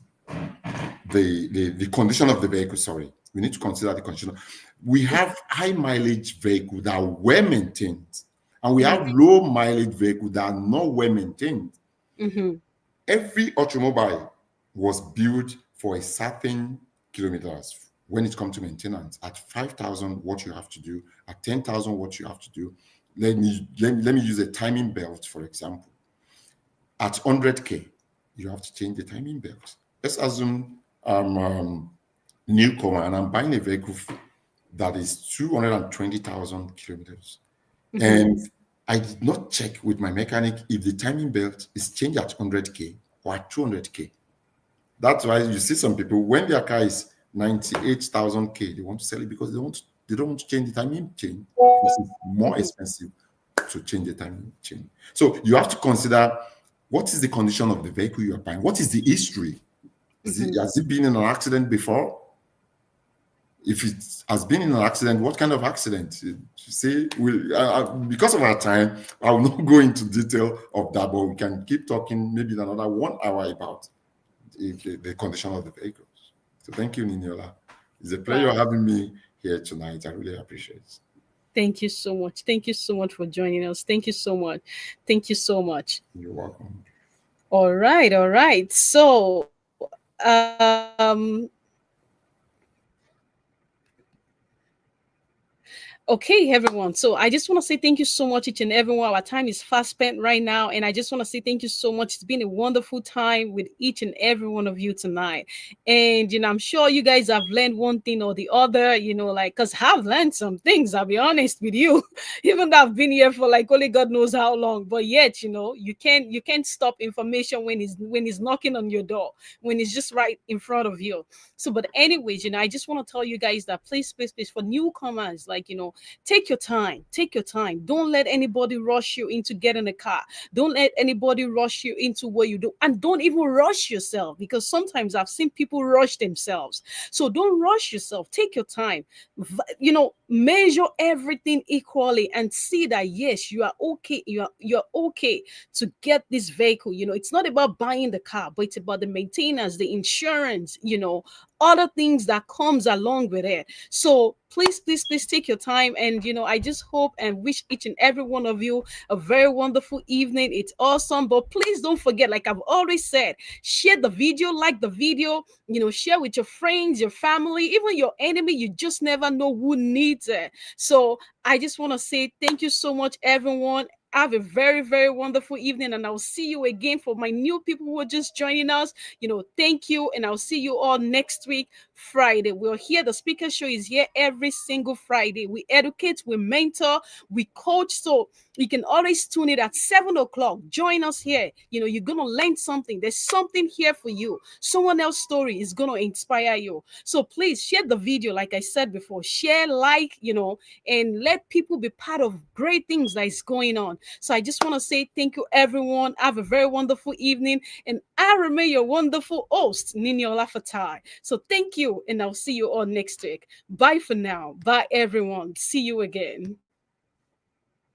the condition of the vehicle. Sorry, we need to consider the condition. We have high mileage vehicle that are well maintained, and we Hmm. have low mileage vehicle that are not well maintained. Hmm. Every automobile was built for a certain kilometers when it comes to maintenance. At 5,000, what you have to do. At 10,000, what you have to do. Let me use a timing belt, for example. At 100K, you have to change the timing belt. Let's assume I'm newcomer and I'm buying a vehicle that is 220,000 kilometers. Hmm. And I did not check with my mechanic if the timing belt is changed at 100K or at 200K. That's why you see some people, when their car is 98,000K, they want to sell it because they don't want to change the timing chain because it's more Hmm. expensive to change the timing chain. So you have to consider what is the condition of the vehicle you are buying? What is the history? Hmm. Has it been in an accident before? If it has been in an accident, what kind of accident? You see, because of our time, I will not go into detail of that, but we can keep talking maybe in another 1 hour about the condition of the vehicles. So thank you, Niniola. It's a pleasure Wow. having me here tonight. I really appreciate it. Thank you so much. Thank you so much for joining us. Thank you so much. Thank you so much. You're welcome. All right, all right. So, okay, everyone. So I just want to say thank you so much, each and everyone. Our time is fast spent right now. And I just want to say thank you so much. It's been a wonderful time with each and every one of you tonight. And, I'm sure you guys have learned one thing or the other, like, because I've learned some things, I'll be honest with you, even though I've been here for like only God knows how long. But yet, you can't stop information when it's knocking on your door, when it's just right in front of you. So, but anyways, I just want to tell you guys that please, for newcomers, like, take your time. Take your time. Don't let anybody rush you into getting a car. Don't let anybody rush you into what you do. And don't even rush yourself, because sometimes I've seen people rush themselves. So don't rush yourself. Take your time. Measure everything equally and see that yes, you are okay. You're okay to get this vehicle. It's not about buying the car, but it's about the maintenance, the insurance, other things that comes along with it. So please take your time. time. And I just hope and wish each and every one of you a very wonderful evening. It's awesome. But please don't forget, like I've always said, share the video, like the video, share with your friends, your family, even your enemy. You just never know who needs it. So I just want to say thank you so much, everyone. Have a very, very wonderful evening, and I'll see you again. For my new people who are just joining us, thank you, and I'll see you all next week, Friday. We're here. The Speaker Show is here every single Friday. We educate, we mentor, we coach. So you can always tune it at 7 o'clock. Join us here. You're gonna learn something. There's something here for you. Someone else's story is gonna inspire you. So please share the video, like I said before. Share, like, and let people be part of great things that is going on. So I just want to say thank you, everyone. Have a very wonderful evening. And I remain your wonderful host, Nini Olafatai. So thank you, and I'll see you all next week. Bye for now. Bye, everyone. See you again.